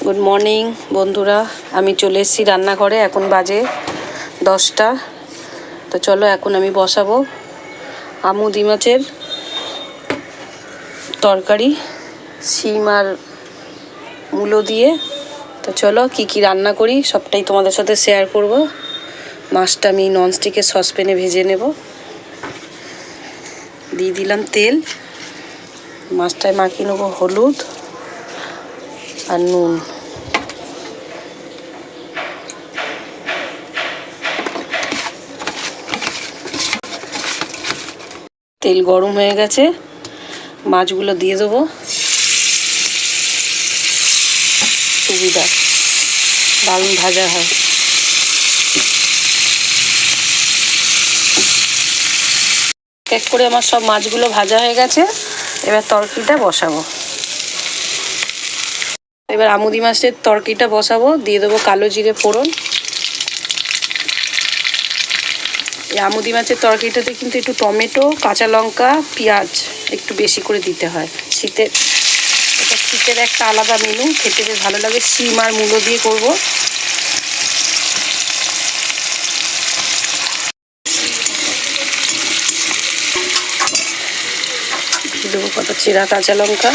Good morning বন্ধুরা, আমি চলে এসেছি রান্নাঘরে। এখন বাজে 10টা। তো চলো এখন আমি বসাবো আমুদি মাছের তরকারি শিম আর মূলো দিয়ে। তো চলো কি কি রান্না করি সবটাই তোমাদের সাথে শেয়ার করব। মাছটা আমি ননস্টিকের সসপ্যানে ভেজে নেব। দিয়ে দিলাম তেল, মাছটায় মাখিয়ে নেবো হলুদ আর নুন। তেল গরম হয়ে গেছে, মাছগুলো দিয়ে দেবো। সুবিধা দারুণ ভাজা হয়। এক করে আমার সব মাছগুলো ভাজা হয়ে গেছে। এবার তরকারিটা বসাবো। এবার আমুদি মাছের তরকারিটা বসাবো। দিয়ে দেবো কালো জিরে ফোড়ন। এই আমুদি মাছের তরকারিটাতে কিন্তু একটু টমেটো, কাঁচা লঙ্কা, পেঁয়াজ একটু বেশি করে দিতে হয়। এটা শীতের একটা আলাদা মেনু, খেতে বেশ ভালো লাগে। শিম আর মূলো দিয়ে করবো। দিয়ে দেবো কত চেরা কাঁচা লঙ্কা।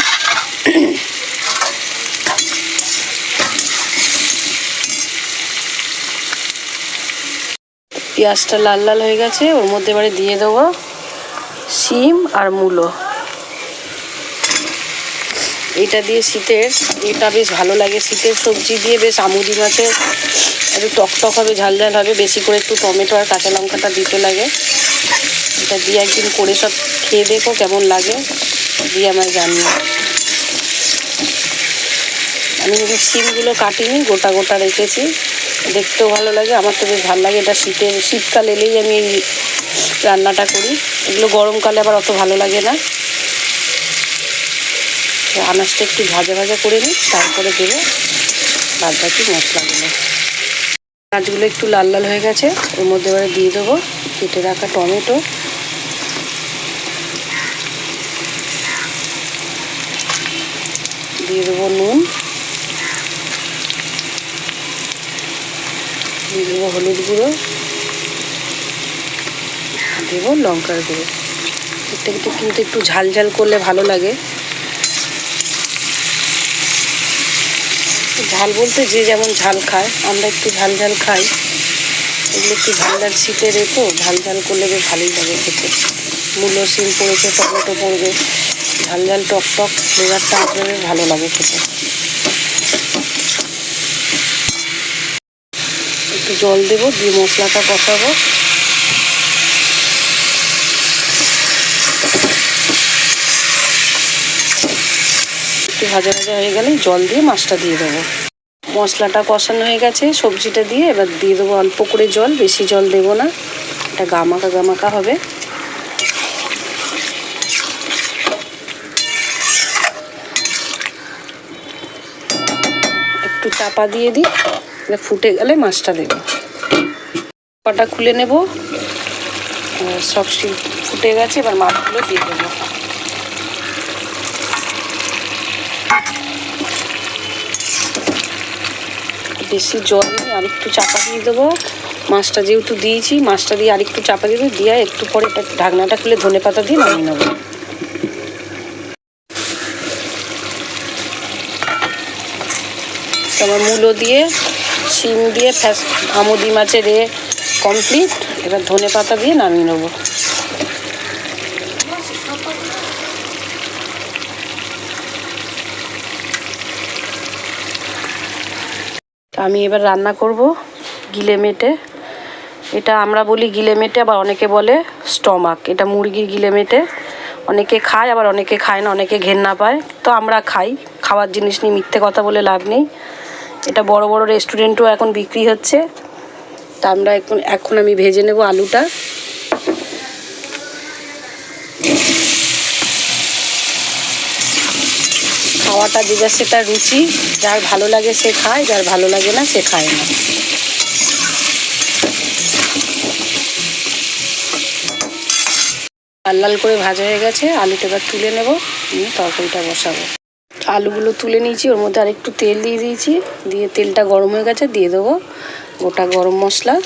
পেঁয়াজটা লাল লাল হয়ে গেছে, ওর মধ্যে এবারে দিয়ে দেবো শিম আর মূলো। এটা দিয়ে এটা বেশ ভালো লাগে। শীতের সবজি দিয়ে বেশ আমুদি মাছের একটু টকটক হবে, ঝাল ঝাল হবে। বেশি করে একটু টমেটো আর কাঁচা লঙ্কাটা দিতে লাগে। এটা দিয়ে একদিন করে সব খেয়ে দেখো কেমন লাগে, দিয়ে আমায় জানিও। আমি কিন্তু শিমগুলো কাটিনি, গোটা গোটা রেখেছি। দেখতেও ভালো লাগে, আমার তো বেশ ভালো লাগে। এটা শীতকাল এলেই আমি এই রান্নাটা করি। এগুলো গরমকালে আবার অত ভালো লাগে না। আনাজটা একটু ভাজা ভাজা করে নিই, তারপরে দেবো বাদ বাকি মশলাগুলো। মাছগুলো একটু লাল লাল হয়ে গেছে, ওর মধ্যে এবারে দিয়ে দেবো কেটে রাখা টমেটো, দিয়ে দেবো নুন, দিয়ে দেবো হলুদ গুঁড়ো, দেবো লঙ্কার গুঁড়ো। এটা কিন্তু একটু ঝাল ঝাল করলে ভালো লাগে। ঝাল বলতে যে যেমন ঝাল খায়, আমরা একটু ঝাল ঝাল খাই। এগুলো একটু ঝাল ঝাল শীতের তো ঝাল ঝাল করলে বেশ ভালোই লাগে খেতে। মূলো শিম পড়েছে, টমেটো পড়বে, ঝাল ঝাল টক টক ফ্লেভারটা আসলে বেশ ভালো লাগে খেতে। একটু জল দেবো, দিয়ে মশলাটা কষাবো। একটু ভাজা ভাজা হয়ে গেলে জল দিয়ে মাছটা দিয়ে দেবো। মশলাটা কষানো হয়ে গেছে, সবজিটা দিয়ে এবার দিয়ে দেবো অল্প করে জল, বেশি জল দেবো না। এটা গামাকা গামাকা হবে। একটু চাপা দিয়ে দিই, ফুটে গেলে মাছটা দেবো। চাপাটা খুলে নেব। সব ফুটে গেছে, এবার মাছগুলো দিয়ে দেবো। বেশি জল নিয়ে আরেকটু চাপা দিয়ে দেবো। মাছটা যেহেতু দিয়েছি, মাছটা দিয়ে আরেকটু চাপা দিয়ে দেবো। দিয়ে একটু পরে এটা ঢাকনাটা খুলে ধনেপাতা দিয়ে নামিয়ে নেবো। তোমার মূলো দিয়ে শিম দিয়ে আমুদি মাছের কমপ্লিট। এবার ধনেপাতা দিয়ে নামিয়ে নেবো। আমি এবার রান্না করব গিলে মেটে। এটা আমরা বলি গিলে মেটে, আবার অনেকে বলে স্টমাক। এটা মুরগির গিলে মেটে। অনেকে খায়, আবার অনেকে খায় না, অনেকে ঘেন্না পায়। তো আমরা খাই, খাওয়ার জিনিস নিয়ে মিথ্যে কথা বলে লাভ নেই। এটা বড় বড় রেস্টুরেন্টও এখন বিক্রি হচ্ছে। তা আমরা এখন আমি ভেজে নেব আলুটা। খাওয়াটা যে যার সেটা রুচি, যার ভালো লাগে সে খায়, যার ভালো লাগে না সে খায় না। লাল লাল করে ভাজা হয়ে গেছে, আলুটা এবার তুলে নেব, নিয়ে তরকারিটা বসাবো। আলুগুলো তুলে নিয়েছি, ওর মধ্যে আরেকটু তেল দিয়ে দিয়েছি, দিয়ে তেলটা গরম হয়ে গেছে, দিয়ে দেবো গোটা গরম মশলা,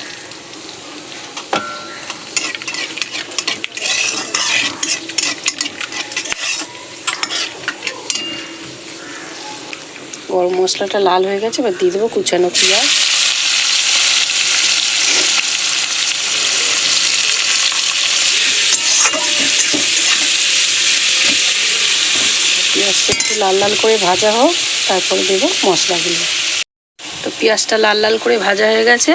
গরম মশলাটা লাল হয়ে গেছে, এবার দিয়ে দেবো কুচানো পেঁয়াজ, পেঁয়াজটা একটু লাল লাল করে ভাজা হোক, তারপরে দেবো মশলাগুলো। তো পেঁয়াজটা লাল লাল করে ভাজা হয়ে গেছে,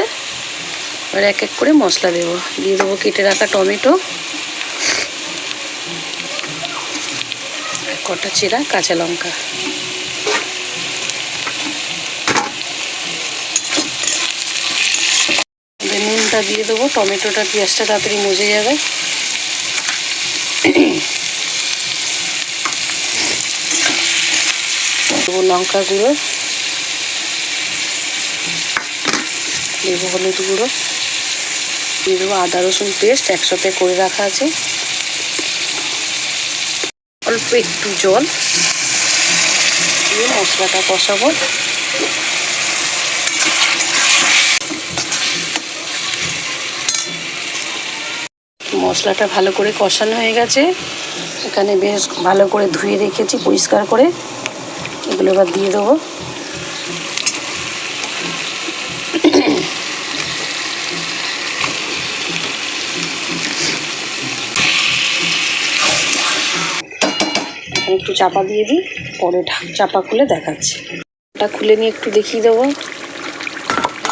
এবার এক এক করে মশলা দেবো। দিয়ে দেবো কেটে রাখা টমেটো, কটা চেরা কাঁচা লঙ্কা, নুনটা দিয়ে দেবো, টমেটোটা পেঁয়াজটা তাড়াতাড়ি মজে যাবে। দেবো লঙ্কা গুঁড়ো, দেবো হলুদ গুঁড়ো, দিয়ে দেবো আদা রসুন পেস্ট একসাথে করে রাখা আছে, অল্প একটু জল দিয়ে মশলাটা কষাবো। মশলাটা ভালো করে কষানো হয়ে গেছে, এখানে বেশ ভালো করে ধুয়ে রেখেছি পরিষ্কার করে, এগুলো এবার দিয়ে দেবো। একটু চাপা দিয়ে দিই, পরে চাপা খুলে দেখাচ্ছি। এটা খুলে নিয়ে একটু দেখিয়ে দেবো।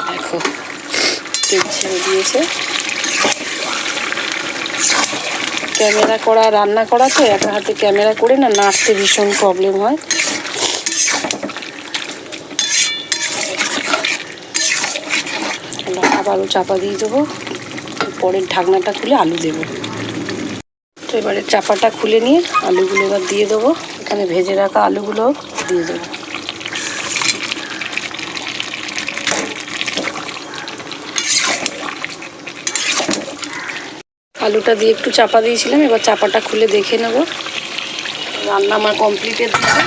দেখো তেল ছেড়ে দিয়েছে। ক্যামেরা করা, রান্না করা তো একা হাতে ক্যামেরা করে না নাড়তে ভীষণ প্রবলেম হয়। আবারও চাপা দিয়ে দেবো, পরের ঢাকনাটা খুলে আলু দেবো। তো এবারে চাপাটা খুলে নিয়ে আলুগুলো এবার দিয়ে দেবো, এখানে ভেজে রাখা আলুগুলো দিয়ে দেবো। আলুটা দিয়ে একটু চাপা দিয়েছিলাম, এবার চাপাটা খুলে দেখে নেব। রান্না আমার কমপ্লিটের দিকে।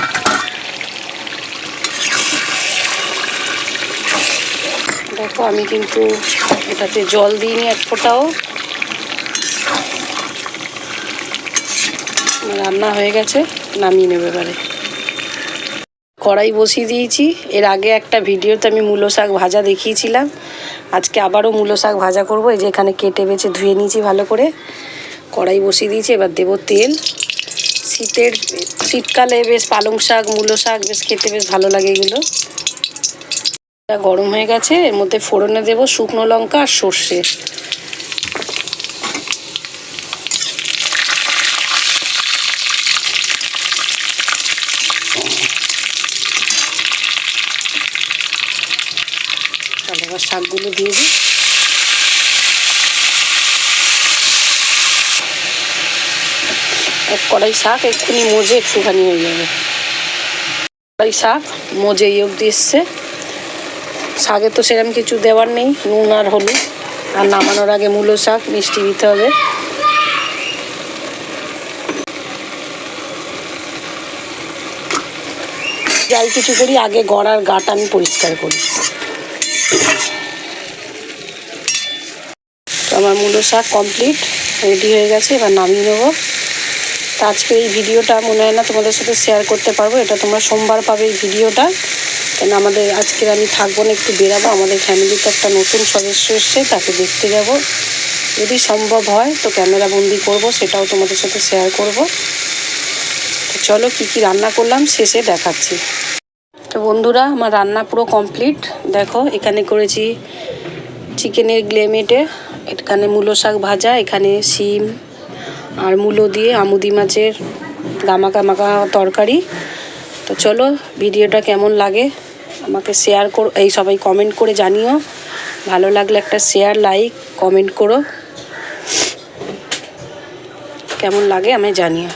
দেখো আমি কিন্তু এটাতে জল দিইনি এক ফোঁটাও, রান্না হয়ে গেছে, নামিয়ে নেবে এবারে। কড়াই বসিয়ে দিয়েছি, এর আগে একটা ভিডিওতে আমি মূলো শাক ভাজা দেখিয়েছিলাম, আজকে আবারও মূলো শাক ভাজা করব। এই যে এখানে কেটে বেছে ধুয়ে নিয়েছি ভালো করে, কড়াই বসিয়ে দিয়েছি, এবার দেবো তেল। শীতকালে বেশ পালং শাক, মূলো শাক বেশ খেতে বেশ ভালো লাগে এগুলো। গরম হয়ে গেছে, এর মধ্যে ফোড়নে দেবো শুকনো লঙ্কা আর সর্ষে। তাহলে এবার শাকগুলো দিয়ে দিই। এক কড়াই শাক এক্ষুনি মজে একটুখানি হয়ে যাবে। কড়াই শাক মজে এই অবধি এসছে। শাকে তো সেরকম কিছু দেওয়ার নেই, নুন আর হলুদ। আর নামানোর আগে মূলো শাক মিষ্টি দিতে হবে। যাই কিছু করি আগে গড়ার গাটা আমি পরিষ্কার করি। তো আমার মূলো শাক কমপ্লিট, রেডি হয়ে গেছে, এবার নামিয়ে নেবো। তো আজকে এই ভিডিওটা মনে হয় না তোমাদের সাথে শেয়ার করতে পারবো, এটা তোমরা সোমবার পাবে এই ভিডিওটা। কেন আমাদের আজকের আমি থাকবো না, একটু বেরাবো, আমাদের ফ্যামিলিতে একটা নতুন সদস্য এসছে, তাকে দেখতে যাব। যদি সম্ভব হয় তো ক্যামেরা বন্দি করবো, সেটাও তোমাদের সাথে শেয়ার করব। তো চলো কী কী রান্না করলাম শেষে দেখাচ্ছি। তো বন্ধুরা আমার রান্না পুরো কমপ্লিট। দেখো এখানে করেছি চিকেনের গ্লেমেটে, এখানে মূলো শাক ভাজা, এখানে শিম আর মূলো দিয়ে আমুদি মাছের গামাকা মাখা তরকারি। তো চলো ভিডিওটা কেমন লাগে আমাকে শেয়ার করো, এই সবাই কমেন্ট করে জানিও। ভালো লাগলে একটা শেয়ার, লাইক, কমেন্ট করো, কেমন লাগে আমায় জানিও।